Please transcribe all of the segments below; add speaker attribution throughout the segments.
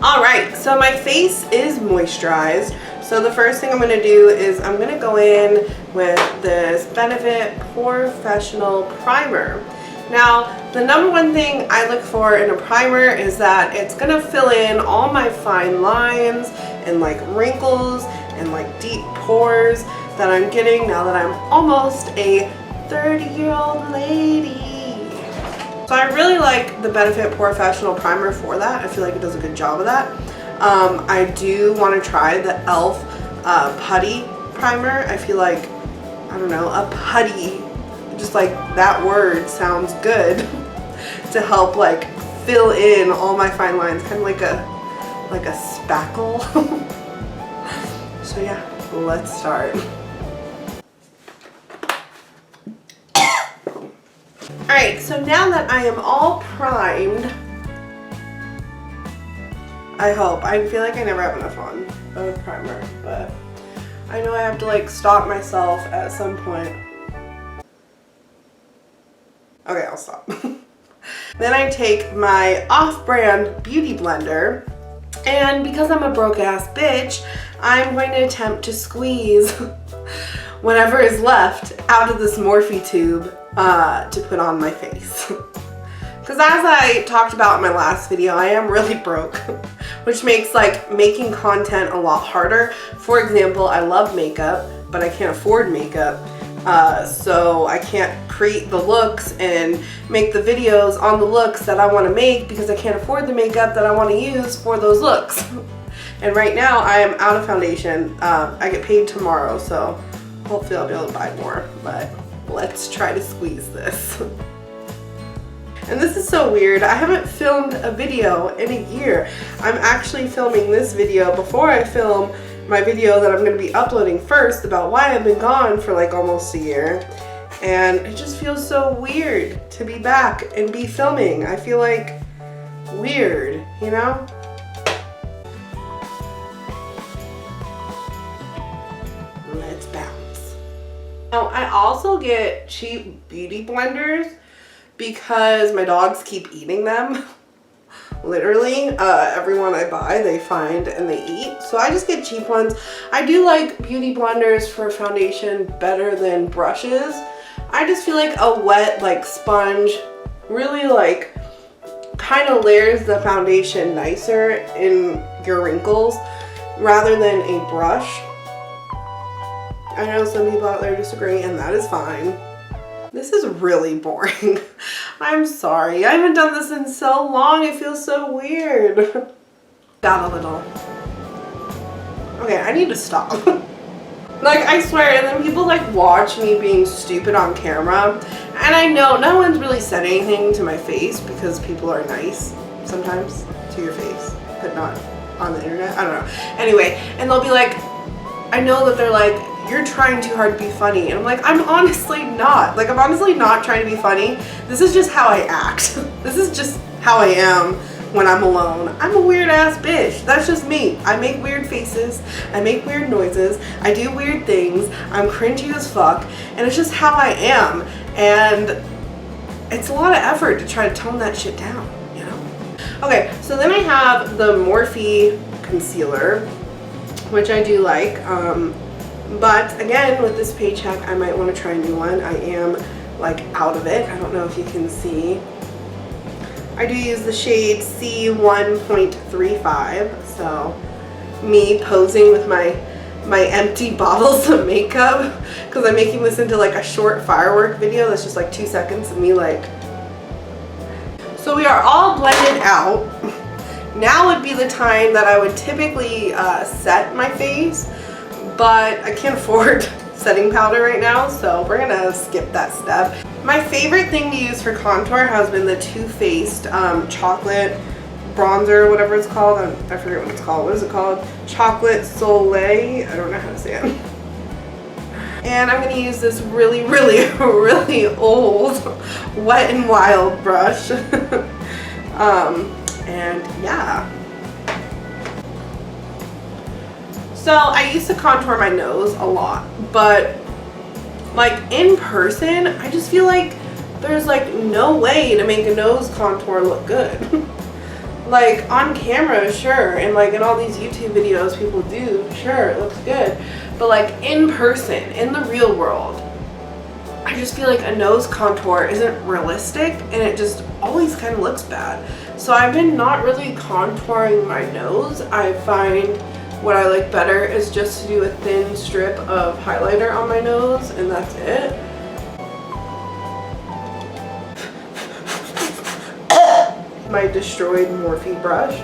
Speaker 1: Alright, so my face is moisturized. So the first thing I'm going to do is I'm going to go in with this Benefit Porefessional primer. Now, the number one thing I look for in a primer is that it's going to fill in all my fine lines and like wrinkles and like deep pores that I'm getting now that I'm almost a 30-year-old lady. So I really like the Benefit Porefessional primer for that. I feel like it does a good job of that. I do want to try the e.l.f. Putty Primer. I feel like, I don't know, a putty, just like that word sounds good to help like fill in all my fine lines, kind of like a spackle. So yeah, let's start. Alright, so now that I am all primed, I hope. I feel like I never have enough on a primer, but I know I have to like stop myself at some point. Okay, I'll stop. Then I take my off-brand beauty blender, and because I'm a broke-ass bitch, I'm going to attempt to squeeze whatever is left out of this Morphe tube to put on my face. Because as I talked about in my last video, I am really broke, which makes like making content a lot harder. For example, I love makeup, but I can't afford makeup. So I can't create the looks and make the videos on the looks that I want to make because I can't afford the makeup that I want to use for those looks. And right now I am out of foundation. I get paid tomorrow, so hopefully I'll be able to buy more, but let's try to squeeze this. And this is so weird. I haven't filmed a video in a year. I'm actually filming this video before I film my video that I'm going to be uploading first about why I've been gone for like almost a year. And it just feels so weird to be back and be filming. I feel like weird, you know? Let's bounce. Now, I also get cheap beauty blenders because my dogs keep eating them. Literally, everyone I buy, they find and they eat. So I just get cheap ones. I do like beauty blenders for foundation better than brushes. I just feel like a wet, like sponge, really like kind of layers the foundation nicer in your wrinkles rather than a brush. I know some people out there disagree, and that is fine. This is really boring. I'm sorry. I haven't done this in so long. It feels so weird. Down a little. Okay, I need to stop. Like, I swear, and then people like watch me being stupid on camera. And I know no one's really said anything to my face because people are nice sometimes to your face, but not on the internet. I don't know. Anyway, and they'll be like, I know that they're like, you're trying too hard to be funny. And I'm like, I'm honestly not. Like, I'm honestly not trying to be funny. This is just how I act. This is just how I am when I'm alone. I'm a weird ass bitch. That's just me. I make weird faces. I make weird noises. I do weird things. I'm cringy as fuck. And it's just how I am. And it's a lot of effort to try to tone that shit down, you know? Okay, so then I have the Morphe Concealer, which I do like. But again, with this paycheck, I might want to try a new one. I am like out of it. I don't know if you can see. I do use the shade C1.35. So me posing with my empty bottles of makeup because I'm making this into like a short firework video that's just like 2 seconds of me like. So we are all blended out. Now would be the time that I would typically set my face. But I can't afford setting powder right now, so we're gonna skip that step. My favorite thing to use for contour has been the Too Faced chocolate bronzer, whatever it's called. I forget what it's called. What is it called? Chocolate Soleil. I don't know how to say it. And I'm gonna use this really, really, really old Wet n Wild brush. And yeah. So I used to contour my nose a lot, but like in person, I just feel like there's like no way to make a nose contour look good. Like on camera, sure, and like in all these YouTube videos people do, sure, it looks good. But like in person, in the real world, I just feel like a nose contour isn't realistic and it just always kind of looks bad. So I've been not really contouring my nose. I find what I like better is just to do a thin strip of highlighter on my nose and that's it. My destroyed Morphe brush.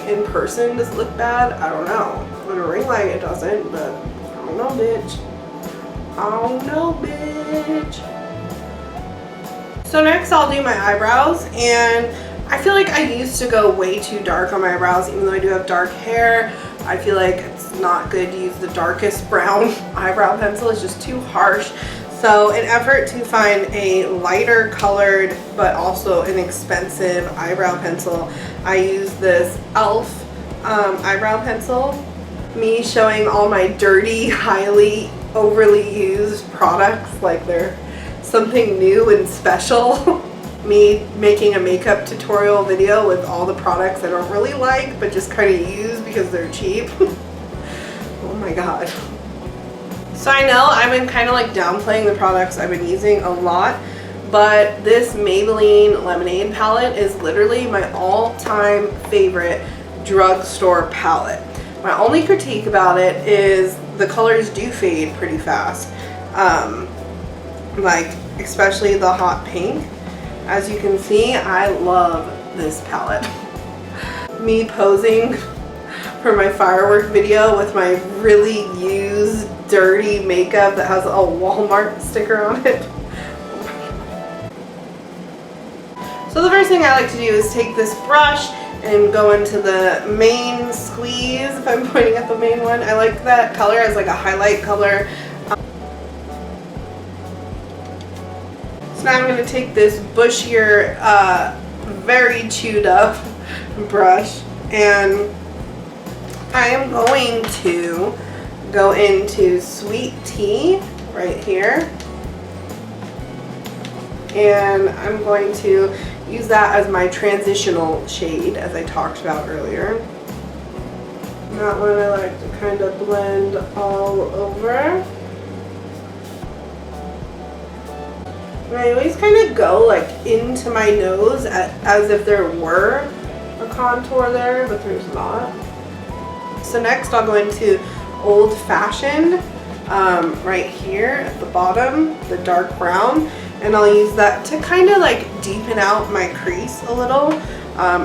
Speaker 1: In person, does it look bad? I don't know. On a ring light it doesn't, but I don't know, bitch. I don't know, bitch. So next I'll do my eyebrows, and I feel like I used to go way too dark on my eyebrows even though I do have dark hair. I feel like it's not good to use the darkest brown eyebrow pencil. It's just too harsh. So in effort to find a lighter colored but also inexpensive eyebrow pencil, I use this e.l.f. Eyebrow pencil. Me showing all my dirty, highly overly used products like they're something new and special. Me making a makeup tutorial video with all the products I don't really like but just kind of use because they're cheap. Oh my god. So I know I've been kind of like downplaying the products I've been using a lot, but this Maybelline Lemonade palette is literally my all-time favorite drugstore palette. My only critique about it is the colors do fade pretty fast. Like especially the hot pink. As you can see, I love this palette. Me posing for my firework video with my really used dirty makeup that has a Walmart sticker on it. So the first thing I like to do is take this brush and go into the main squeeze, if I'm pointing at the main one. I like that color as like a highlight color. So now I'm going to take this bushier, very chewed up brush, and I am going to go into Sweet Tea right here, and I'm going to use that as my transitional shade as I talked about earlier. And that one I like to kind of blend all over. And I always kind of go like into my nose as if there were a contour there, but there's not. So next I'll go into Old Fashioned right here at the bottom, the dark brown, and I'll use that to kind of like deepen out my crease a little,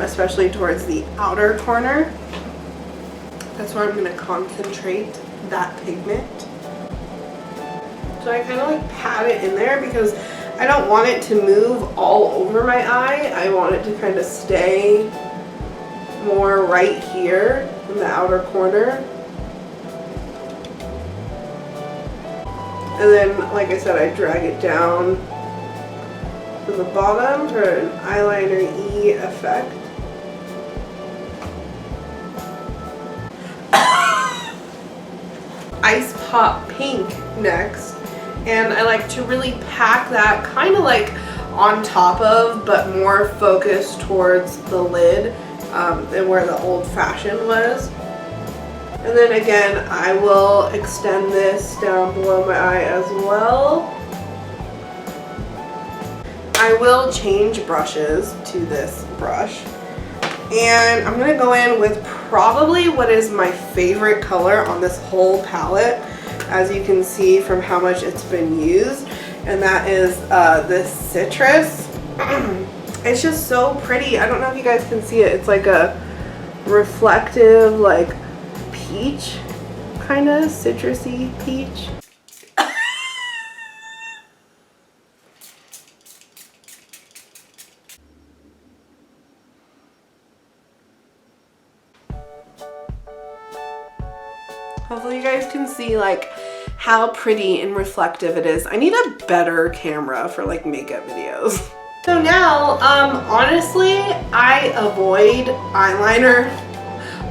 Speaker 1: especially towards the outer corner. That's where I'm going to concentrate that pigment. So I kind of like pat it in there because I don't want it to move all over my eye. I want it to kind of stay more right here in the outer corner. And then, like I said, I drag it down to the bottom for an eyeliner-y effect. Ice Pop Pink next. And I like to really pack that kind of like on top of, but more focused towards the lid and where the Old Fashioned was. And then again, I will extend this down below my eye as well. I will change brushes to this brush. And I'm going to go in with probably what is my favorite color on this whole palette, as you can see from how much it's been used. And that is this Citrus. It's just so pretty. I don't know if you guys can see it. It's like a reflective, like peach, kind of citrusy peach. Hopefully you guys can see like how pretty and reflective it is. I need a better camera for like makeup videos. So now, honestly, I avoid eyeliner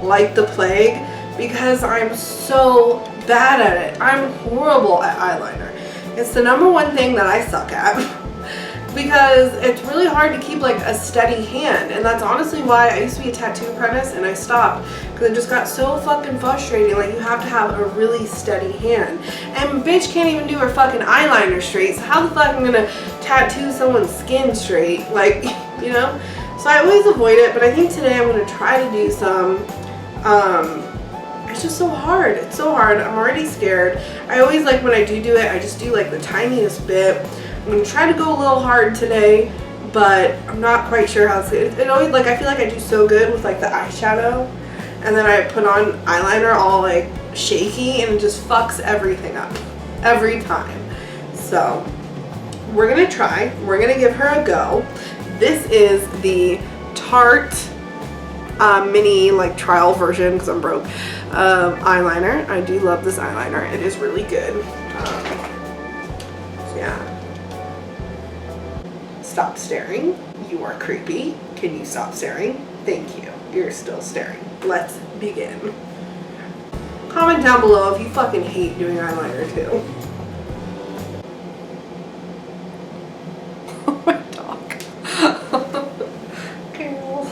Speaker 1: like the plague because I'm so bad at it. I'm horrible at eyeliner. It's the #1 thing that I suck at. because it's really hard to keep like a steady hand, and that's honestly why I used to be a tattoo apprentice and I stopped, because it just got so fucking frustrating. Like, you have to have a really steady hand, and bitch can't even do her fucking eyeliner straight, so how the fuck am I gonna tattoo someone's skin straight? Like, you know? So I always avoid it, but I think today I'm gonna try to do some. It's just so hard. It's so hard. I'm already scared. I always, like, when I do it, I just do like the tiniest bit. I'm gonna try to go a little hard today, but I'm not quite sure how it's good. It always, like, I feel like I do so good with like the eyeshadow, and then I put on eyeliner all like shaky, and it just fucks everything up every time. So we're gonna try. We're gonna give her a go. This is the Tarte mini like trial version, because I'm broke, eyeliner. I do love this eyeliner. It is really good. So yeah. Stop staring. You are creepy. Can you stop staring? Thank you. You're still staring. Let's begin. Comment down below if you fucking hate doing eyeliner too. Oh, my dog. Carol.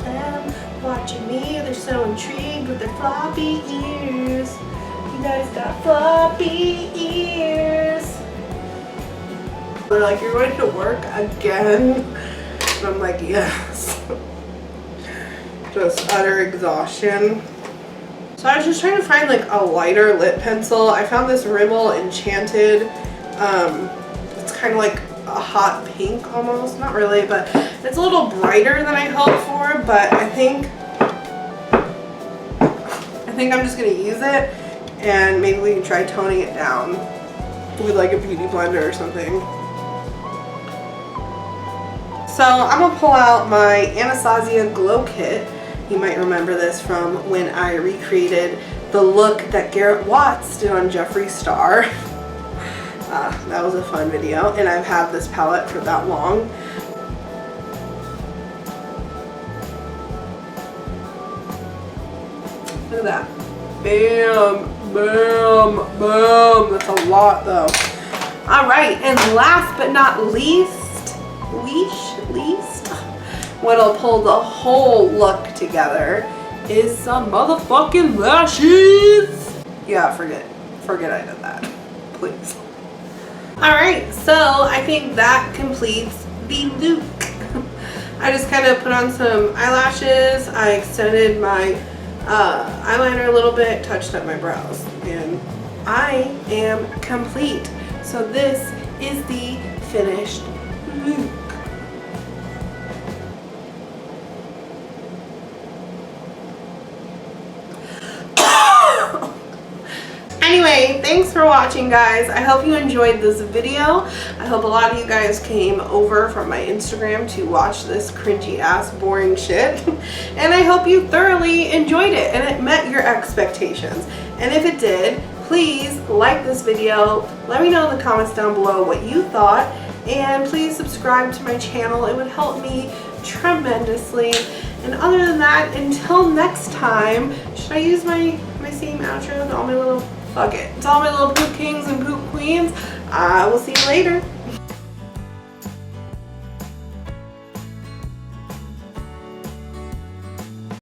Speaker 1: Them watching me, they're so intrigued with their floppy ears. You guys got floppy ears. They're like, you're going to work again? And I'm like, yes. Just utter exhaustion. So I was just trying to find like a lighter lip pencil. I found this Rimmel Enchanted. It's kind of like a hot pink almost. Not really, but it's a little brighter than I hoped for. But I think I'm just going to use it. And maybe we can try toning it down with like a beauty blender or something. So I'm going to pull out my Anastasia Glow Kit. You might remember this from when I recreated the look that Garrett Watts did on Jeffree Star. That was a fun video, and I've had this palette for that long. Look at that. Bam, bam, bam. That's a lot though. Alright, and last but not least, what'll pull the whole look together is some motherfucking lashes. Yeah, forget I did that, please. Alright, so I think that completes the look. I just kind of put on some eyelashes, I extended my eyeliner a little bit, touched up my brows, and I am complete. So this is the finished look. Anyway, thanks for watching, guys. I hope you enjoyed this video. I hope a lot of you guys came over from my Instagram to watch this cringy ass boring shit. And I hope you thoroughly enjoyed it and it met your expectations. And if it did, please like this video. Let me know in the comments down below what you thought. And please subscribe to my channel. It would help me tremendously. And other than that, until next time, should I use my same outro to all my little, fuck it, to all my little poop kings and poop queens? I will see you later.